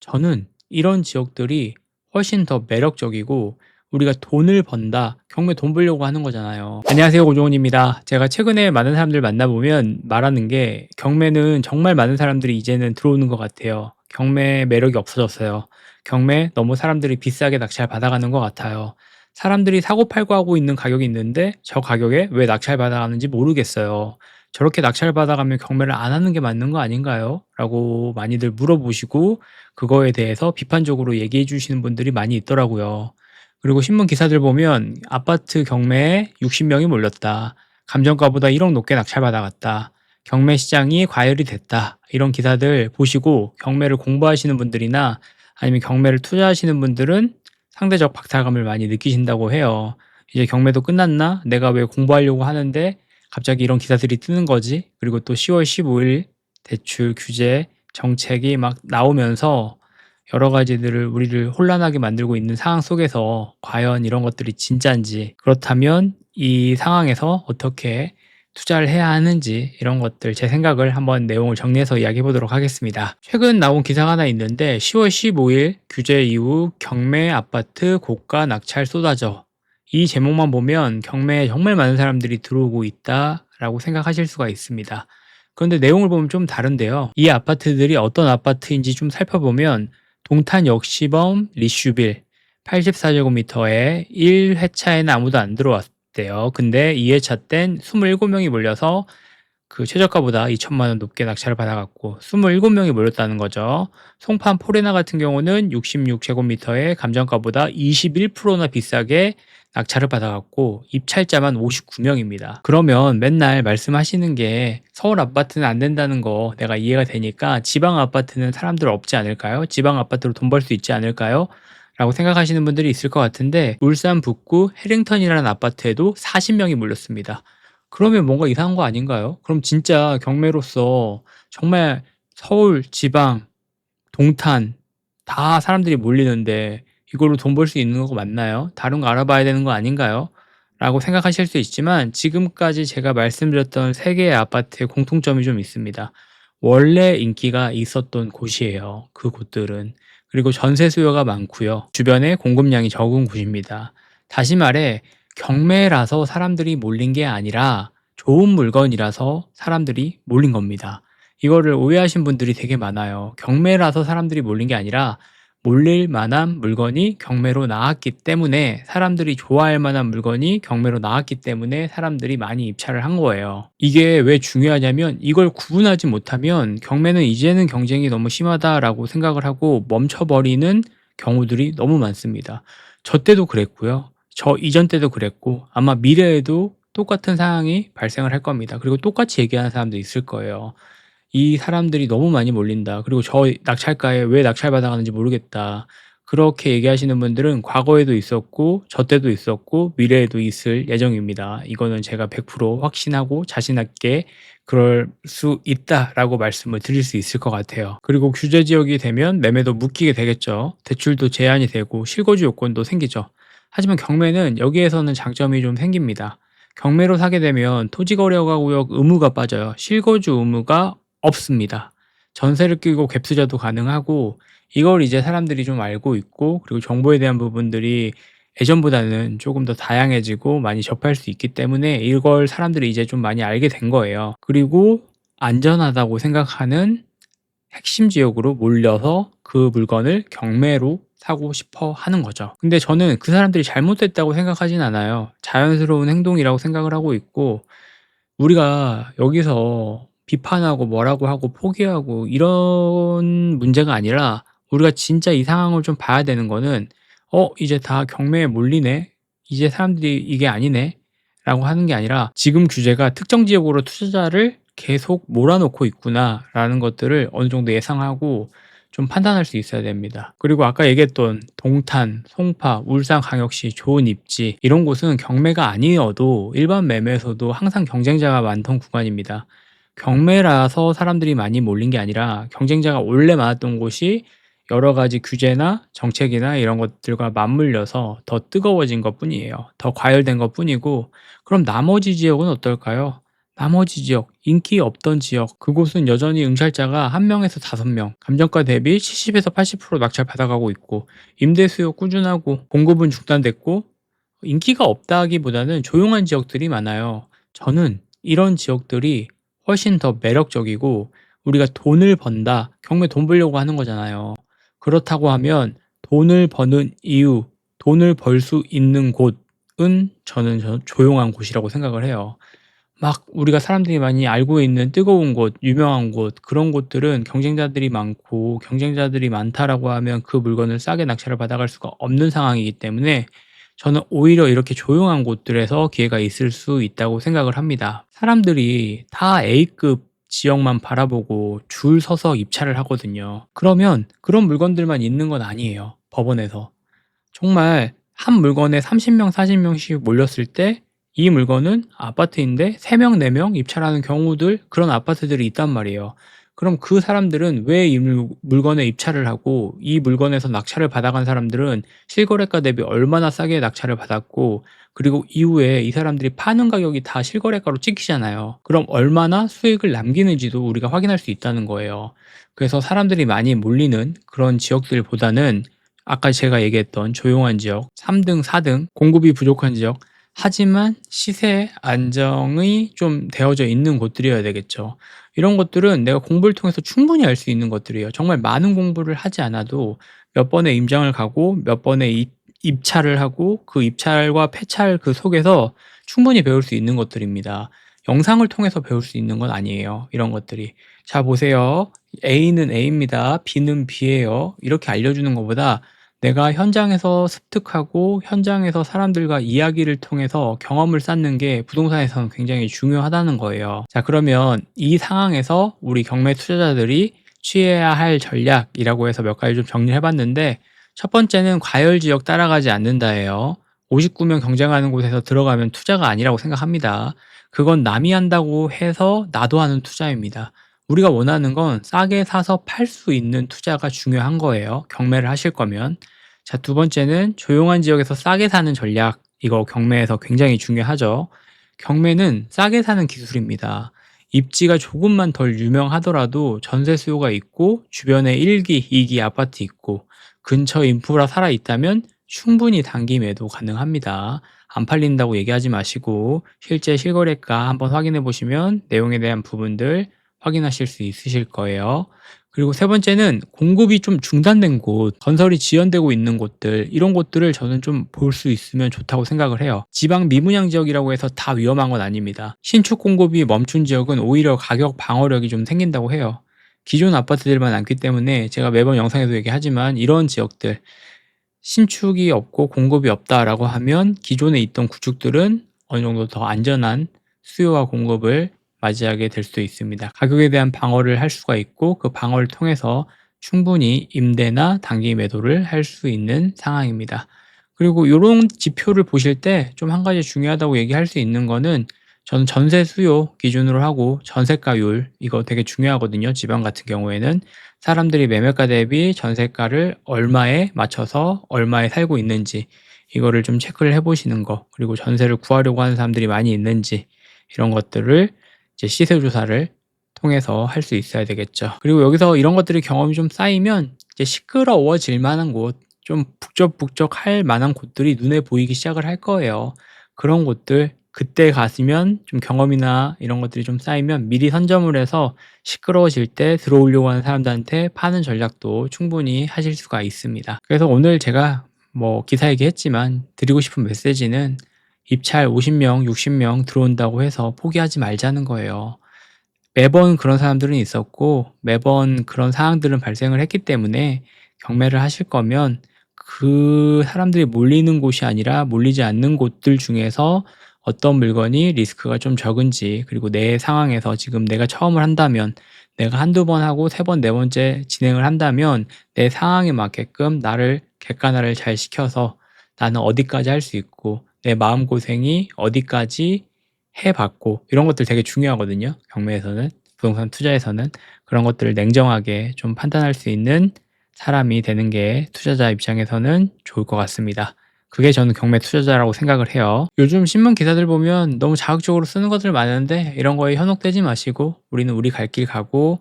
저는 이런 지역들이 훨씬 더 매력적이고 우리가 돈을 번다. 경매 돈 벌려고 하는 거잖아요. 안녕하세요. 고종훈입니다. 제가 최근에 많은 사람들 만나보면 말하는 게 경매는 정말 많은 사람들이 이제는 들어오는 것 같아요. 경매 매력이 없어졌어요. 경매 너무 사람들이 비싸게 낙찰 받아가는 것 같아요. 사람들이 사고 팔고 하고 있는 가격이 있는데 저 가격에 왜 낙찰 받아가는지 모르겠어요. 저렇게 낙찰 받아가면 경매를 안 하는 게 맞는 거 아닌가요? 라고 많이들 물어보시고 그거에 대해서 비판적으로 얘기해 주시는 분들이 많이 있더라고요. 그리고 신문 기사들 보면 아파트 경매에 60명이 몰렸다. 감정가보다 1억 높게 낙찰받아갔다. 경매 시장이 과열이 됐다. 이런 기사들 보시고 경매를 공부하시는 분들이나 아니면 경매를 투자하시는 분들은 상대적 박탈감을 많이 느끼신다고 해요. 이제 경매도 끝났나? 내가 왜 공부하려고 하는데 갑자기 이런 기사들이 뜨는 거지? 그리고 또 10월 15일 대출 규제 정책이 막 나오면서 여러 가지들을 우리를 혼란하게 만들고 있는 상황 속에서 과연 이런 것들이 진짠지, 그렇다면 이 상황에서 어떻게 투자를 해야 하는지, 이런 것들 제 생각을 한번 내용을 정리해서 이야기해 보도록 하겠습니다. 최근 나온 기사가 하나 있는데 10월 15일 규제 이후 경매 아파트 고가 낙찰 쏟아져. 이 제목만 보면 경매에 정말 많은 사람들이 들어오고 있다라고 생각하실 수가 있습니다. 그런데 내용을 보면 좀 다른데요. 이 아파트들이 어떤 아파트인지 좀 살펴보면 동탄 역시범 리슈빌 84제곱미터에 1회차에는 아무도 안 들어왔대요. 근데 2회차 땐 27명이 몰려서 그 최저가보다 2천만 원 높게 낙찰을 받아갔고 27명이 몰렸다는 거죠. 송판 포레나 같은 경우는 66제곱미터에 감정가보다 21%나 비싸게 낙찰을 받아갔고 입찰자만 59명입니다. 그러면 맨날 말씀하시는 게 서울 아파트는 안 된다는 거 내가 이해가 되니까 지방 아파트는 사람들 없지 않을까요? 지방 아파트로 돈 벌 수 있지 않을까요? 라고 생각하시는 분들이 있을 것 같은데 울산 북구 해링턴이라는 아파트에도 40명이 몰렸습니다. 그러면 뭔가 이상한 거 아닌가요? 그럼 진짜 경매로서 정말 서울, 지방, 동탄 다 사람들이 몰리는데 이걸로 돈 벌 수 있는 거 맞나요? 다른 거 알아봐야 되는 거 아닌가요? 라고 생각하실 수 있지만 지금까지 제가 말씀드렸던 세 개의 아파트의 공통점이 좀 있습니다. 원래 인기가 있었던 곳이에요. 그 곳들은. 그리고 전세 수요가 많고요. 주변에 공급량이 적은 곳입니다. 다시 말해 경매라서 사람들이 몰린 게 아니라 좋은 물건이라서 사람들이 몰린 겁니다. 이거를 오해하신 분들이 되게 많아요. 경매라서 사람들이 몰린 게 아니라 몰릴 만한 물건이 경매로 나왔기 때문에 사람들이 좋아할 만한 물건이 경매로 나왔기 때문에 사람들이 많이 입찰을 한 거예요. 이게 왜 중요하냐면 이걸 구분하지 못하면 경매는 이제는 경쟁이 너무 심하다라고 생각을 하고 멈춰버리는 경우들이 너무 많습니다. 저 때도 그랬고요. 저 이전 때도 그랬고 아마 미래에도 똑같은 상황이 발생을 할 겁니다. 그리고 똑같이 얘기하는 사람도 있을 거예요. 이 사람들이 너무 많이 몰린다. 그리고 저 낙찰가에 왜 낙찰받아가는지 모르겠다. 그렇게 얘기하시는 분들은 과거에도 있었고 저 때도 있었고 미래에도 있을 예정입니다. 이거는 제가 100% 확신하고 자신 있게 그럴 수 있다라고 말씀을 드릴 수 있을 것 같아요. 그리고 규제 지역이 되면 매매도 묶이게 되겠죠. 대출도 제한이 되고 실거주 요건도 생기죠. 하지만 경매는 여기에서는 장점이 좀 생깁니다. 경매로 사게 되면 토지거래구역 의무가 빠져요. 실거주 의무가 없습니다. 전세를 끼고 갭 투자도 가능하고 이걸 이제 사람들이 좀 알고 있고 그리고 정보에 대한 부분들이 예전보다는 조금 더 다양해지고 많이 접할 수 있기 때문에 이걸 사람들이 이제 좀 많이 알게 된 거예요. 그리고 안전하다고 생각하는 핵심 지역으로 몰려서 그 물건을 경매로 사고 싶어 하는 거죠. 근데 저는 그 사람들이 잘못됐다고 생각하진 않아요. 자연스러운 행동이라고 생각을 하고 있고 우리가 여기서 비판하고 뭐라고 하고 포기하고 이런 문제가 아니라 우리가 진짜 이 상황을 좀 봐야 되는 거는 이제 다 경매에 몰리네. 이제 사람들이 이게 아니네. 라고 하는 게 아니라 지금 규제가 특정 지역으로 투자자를 계속 몰아넣고 있구나라는 것들을 어느 정도 예상하고 좀 판단할 수 있어야 됩니다. 그리고 아까 얘기했던 동탄, 송파, 울산광역시, 좋은 입지 이런 곳은 경매가 아니어도 일반 매매에서도 항상 경쟁자가 많던 구간입니다. 경매라서 사람들이 많이 몰린 게 아니라 경쟁자가 원래 많았던 곳이 여러 가지 규제나 정책이나 이런 것들과 맞물려서 더 뜨거워진 것 뿐이에요. 더 과열된 것 뿐이고 그럼 나머지 지역은 어떨까요? 나머지 지역, 인기 없던 지역, 그곳은 여전히 응찰자가 1명에서 5명, 감정가 대비 70에서 80% 낙찰 받아가고 있고, 임대 수요 꾸준하고, 공급은 중단됐고, 인기가 없다기보다는 조용한 지역들이 많아요. 저는 이런 지역들이 훨씬 더 매력적이고, 우리가 돈을 번다, 경매 돈 벌려고 하는 거잖아요. 그렇다고 하면 돈을 버는 이유, 돈을 벌 수 있는 곳은 저는 조용한 곳이라고 생각을 해요. 막 우리가 사람들이 많이 알고 있는 뜨거운 곳, 유명한 곳, 그런 곳들은 경쟁자들이 많고, 경쟁자들이 많다라고 하면 그 물건을 싸게 낙찰을 받아갈 수가 없는 상황이기 때문에 저는 오히려 이렇게 조용한 곳들에서 기회가 있을 수 있다고 생각을 합니다. 사람들이 다 A급 지역만 바라보고 줄 서서 입찰을 하거든요. 그러면 그런 물건들만 있는 건 아니에요, 법원에서. 정말 한 물건에 30명, 40명씩 몰렸을 때 이 물건은 아파트인데 3명, 4명 입찰하는 경우들, 그런 아파트들이 있단 말이에요. 그럼 그 사람들은 왜 이 물건에 입찰을 하고, 이 물건에서 낙찰을 받아간 사람들은 실거래가 대비 얼마나 싸게 낙찰을 받았고, 그리고 이후에 이 사람들이 파는 가격이 다 실거래가로 찍히잖아요. 그럼 얼마나 수익을 남기는지도 우리가 확인할 수 있다는 거예요. 그래서 사람들이 많이 몰리는 그런 지역들보다는 아까 제가 얘기했던 조용한 지역, 3등, 4등, 공급이 부족한 지역, 하지만 시세 안정이 좀 되어져 있는 곳들이어야 되겠죠. 이런 것들은 내가 공부를 통해서 충분히 알 수 있는 것들이에요. 정말 많은 공부를 하지 않아도 몇 번의 임장을 가고 몇 번의 입찰을 하고, 그 입찰과 폐찰 그 속에서 충분히 배울 수 있는 것들입니다. 영상을 통해서 배울 수 있는 건 아니에요, 이런 것들이. 자, 보세요. A는 A입니다. B는 B예요. 이렇게 알려주는 것보다 내가 현장에서 습득하고 현장에서 사람들과 이야기를 통해서 경험을 쌓는 게 부동산에서는 굉장히 중요하다는 거예요. 자, 그러면 이 상황에서 우리 경매 투자자들이 취해야 할 전략이라고 해서 몇 가지 좀 정리를 해봤는데, 첫 번째는 과열 지역 따라가지 않는다예요. 59명 경쟁하는 곳에서 들어가면 투자가 아니라고 생각합니다. 그건 남이 한다고 해서 나도 하는 투자입니다. 우리가 원하는 건 싸게 사서 팔 수 있는 투자가 중요한 거예요, 경매를 하실 거면. 자, 두 번째는 조용한 지역에서 싸게 사는 전략. 이거 경매에서 굉장히 중요하죠. 경매는 싸게 사는 기술입니다. 입지가 조금만 덜 유명하더라도 전세 수요가 있고, 주변에 1기, 2기 아파트 있고, 근처 인프라 살아 있다면 충분히 단기 매도 가능합니다. 안 팔린다고 얘기하지 마시고 실제 실거래가 한번 확인해 보시면 내용에 대한 부분들 확인하실 수 있으실 거예요. 그리고 세 번째는 공급이 좀 중단된 곳, 건설이 지연되고 있는 곳들, 이런 곳들을 저는 좀 볼 수 있으면 좋다고 생각을 해요. 지방 미분양 지역이라고 해서 다 위험한 건 아닙니다. 신축 공급이 멈춘 지역은 오히려 가격 방어력이 좀 생긴다고 해요. 기존 아파트들만 많기 때문에 제가 매번 영상에도 얘기하지만, 이런 지역들 신축이 없고 공급이 없다라고 하면 기존에 있던 구축들은 어느 정도 더 안전한 수요와 공급을 맞이하게 될 수도 있습니다. 가격에 대한 방어를 할 수가 있고, 그 방어를 통해서 충분히 임대나 단기 매도를 할 수 있는 상황입니다. 그리고 이런 지표를 보실 때 좀 한 가지 중요하다고 얘기할 수 있는 거는, 저는 전세 수요 기준으로 하고 전세가율, 이거 되게 중요하거든요. 지방 같은 경우에는 사람들이 매매가 대비 전세가를 얼마에 맞춰서 얼마에 살고 있는지, 이거를 좀 체크를 해 보시는 거, 그리고 전세를 구하려고 하는 사람들이 많이 있는지, 이런 것들을 이제 시세 조사를 통해서 할 수 있어야 되겠죠. 그리고 여기서 이런 것들이 경험이 좀 쌓이면 이제 시끄러워질 만한 곳, 좀 북적북적할 만한 곳들이 눈에 보이기 시작을 할 거예요. 그런 곳들 그때 가시면 좀 경험이나 이런 것들이 좀 쌓이면 미리 선점을 해서 시끄러워질 때 들어오려고 하는 사람들한테 파는 전략도 충분히 하실 수가 있습니다. 그래서 오늘 제가 뭐 기사 얘기했지만 드리고 싶은 메시지는, 입찰 50명, 60명 들어온다고 해서 포기하지 말자는 거예요. 매번 그런 사람들은 있었고 매번 그런 상황들은 발생을 했기 때문에, 경매를 하실 거면 그 사람들이 몰리는 곳이 아니라 몰리지 않는 곳들 중에서 어떤 물건이 리스크가 좀 적은지, 그리고 내 상황에서 지금 내가 처음을 한다면, 내가 한두 번 하고 세 번, 네 번째 진행을 한다면 내 상황에 맞게끔 나를 객관화를 잘 시켜서 나는 어디까지 할 수 있고 내 마음고생이 어디까지 해봤고, 이런 것들 되게 중요하거든요, 경매에서는. 부동산 투자에서는 그런 것들을 냉정하게 좀 판단할 수 있는 사람이 되는 게 투자자 입장에서는 좋을 것 같습니다. 그게 저는 경매 투자자라고 생각을 해요. 요즘 신문 기사들 보면 너무 자극적으로 쓰는 것들 많은데 이런 거에 현혹되지 마시고 우리는 우리 갈 길 가고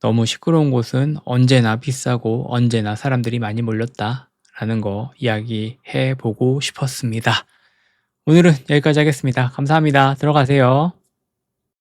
너무 시끄러운 곳은 언제나 비싸고 언제나 사람들이 많이 몰렸다라는 거 이야기해 보고 싶었습니다. 오늘은 여기까지 하겠습니다. 감사합니다. 들어가세요.